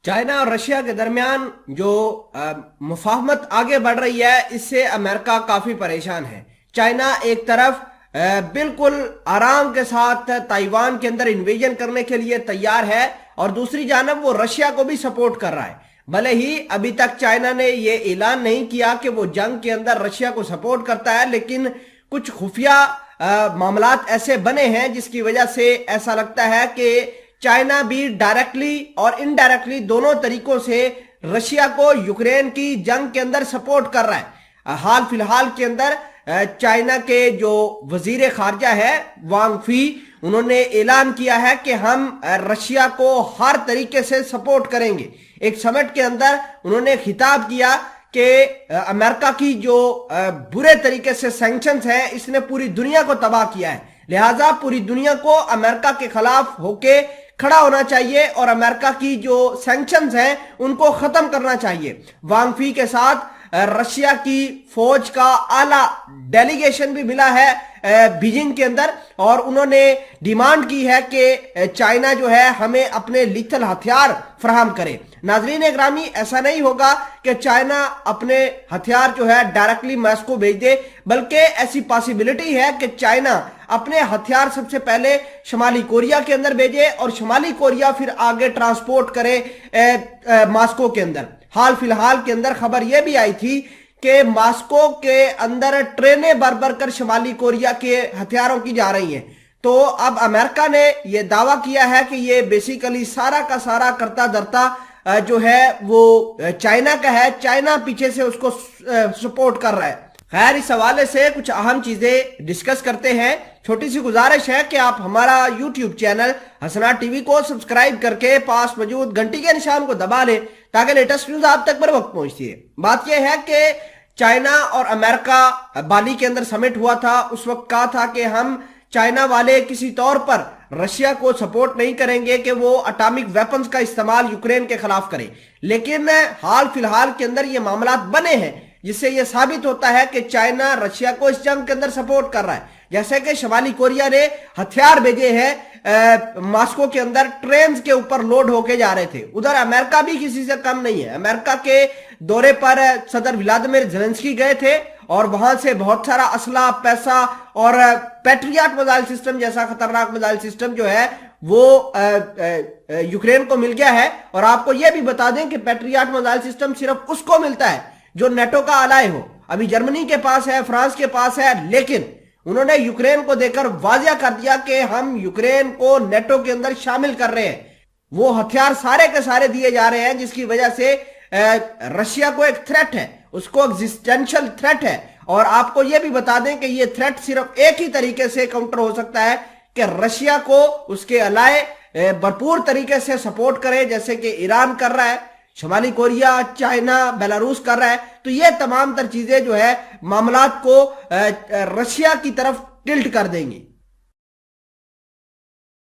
China اور Russia کے درمیان جو مفاہمت آگے بڑھ رہی ہے، اس سے امریکہ کافی پریشان ہے۔ چائنا ایک طرف بالکل آرام کے ساتھ تائیوان کے اندر انویژن کرنے کے لیے تیار ہے، اور دوسری جانب وہ رشیا کو بھی سپورٹ کر رہا ہے۔ بھلے ہی ابھی تک چائنا نے یہ اعلان نہیں کیا کہ وہ جنگ کے اندر رشیا کو سپورٹ کرتا ہے، لیکن کچھ خفیہ معاملات ایسے بنے ہیں جس کی وجہ سے ایسا لگتا ہے کہ چائنا بھی ڈائریکٹلی اور انڈائریکٹلی دونوں طریقوں سے رشیا کو یوکرین کی جنگ کے اندر سپورٹ کر رہا ہے۔ حال فی الحال کے اندر چائنا کے جو وزیر خارجہ ہے وانگ فی، انہوں نے اعلان کیا ہے کہ ہم رشیا کو ہر طریقے سے سپورٹ کریں گے۔ ایک سمٹ کے اندر انہوں نے خطاب کیا کہ امریکہ کی جو برے طریقے سے سینکشنز ہیں، اس نے پوری دنیا کو تباہ کیا ہے، لہٰذا پوری دنیا کو امریکہ کے خلاف ہو کے کھڑا ہونا چاہیے اور امریکہ کی جو سینکشنز ہیں ان کو ختم کرنا چاہیے۔ وانگ فی کے ساتھ رشیا کی فوج کا اعلیٰ ڈیلیگیشن بھی ملا ہے بیجنگ کے اندر، اور انہوں نے ڈیمانڈ کی ہے کہ چائنا جو ہے ہمیں اپنے لیتھل ہتھیار فراہم کرے۔ ناظرین اکرامی، ایسا نہیں ہوگا کہ چائنا اپنے ہتھیار جو ہے ڈائریکٹلی ماسکو بھیج دے، بلکہ ایسی پاسیبلٹی ہے کہ چائنا اپنے ہتھیار سب سے پہلے شمالی کوریا کے اندر بھیجے اور شمالی کوریا پھر آگے ٹرانسپورٹ کرے ماسکو کے اندر۔ حال فی الحال کے اندر خبر یہ بھی آئی تھی کہ ماسکو کے اندر ٹرینیں بھر کر شمالی کوریا کے ہتھیاروں کی جا رہی ہیں۔ تو اب امریکہ نے یہ دعویٰ کیا ہے کہ یہ بیسیکلی سارا کا سارا کرتا دھرتا جو ہے وہ چائنا کا ہے، چائنا پیچھے سے اس کو سپورٹ کر رہا ہے۔ خیر، اس حوالے سے کچھ اہم چیزیں ڈسکس کرتے ہیں۔ چھوٹی سی گزارش ہے کہ آپ ہمارا یوٹیوب چینل حسنات ٹی وی کو سبسکرائب کر کے پاس موجود گھنٹی کے نشان کو دبا لیں تاکہ لیٹسٹ نیوز آپ تک پر وقت پہنچتی ہے۔ بات یہ ہے کہ چائنا اور امریکہ بالی کے اندر سمٹ ہوا تھا، اس وقت کہا تھا کہ ہم چائنا والے کسی طور پر رشیا کو سپورٹ نہیں کریں گے کہ وہ اٹامک ویپنز کا استعمال یوکرین کے خلاف کرے، لیکن حال فی الحال کے اندر یہ معاملات بنے ہیں جس سے یہ ثابت ہوتا ہے کہ چائنا رشیا کو اس جنگ کے اندر سپورٹ کر رہا ہے۔ جیسے کہ شمالی کوریا نے ہتھیار بھیجے ہیں ماسکو کے اندر، ٹرینز کے اوپر لوڈ ہو کے جا رہے تھے۔ ادھر امریکہ بھی کسی سے کم نہیں ہے۔ امریکہ کے دورے پر صدر ولادیمیر زیلنسکی گئے تھے اور وہاں سے بہت سارا اسلحہ، پیسہ اور پیٹریاٹ میزائل سسٹم جیسا خطرناک میزائل سسٹم جو ہے وہ یوکرین کو مل گیا ہے۔ اور آپ کو یہ بھی بتا دیں کہ پیٹریاٹ میزائل سسٹم صرف اس کو ملتا ہے جو نیٹو کا الائے ہو۔ ابھی جرمنی کے پاس ہے، فرانس کے پاس ہے، لیکن انہوں نے یوکرین کو دے کر واضح کر دیا کہ ہم یوکرین کو نیٹو کے اندر شامل کر رہے ہیں۔ وہ ہتھیار سارے کے سارے دیے جا رہے ہیں جس کی وجہ سے رشیا کو ایک تھریٹ ہے، اس کو ایگزسٹینشل تھریٹ ہے۔ اور آپ کو یہ بھی بتا دیں کہ یہ تھریٹ صرف ایک ہی طریقے سے کاؤنٹر ہو سکتا ہے کہ رشیا کو اس کے الائے بھرپور طریقے سے سپورٹ کرے، جیسے کہ ایران کر رہا ہے، شمالی کوریا، چائنا، بیلاروس کر رہا ہے۔ تو یہ تمام تر چیزیں جو ہے معاملات کو رشیا کی طرف ٹلٹ کر دیں گی۔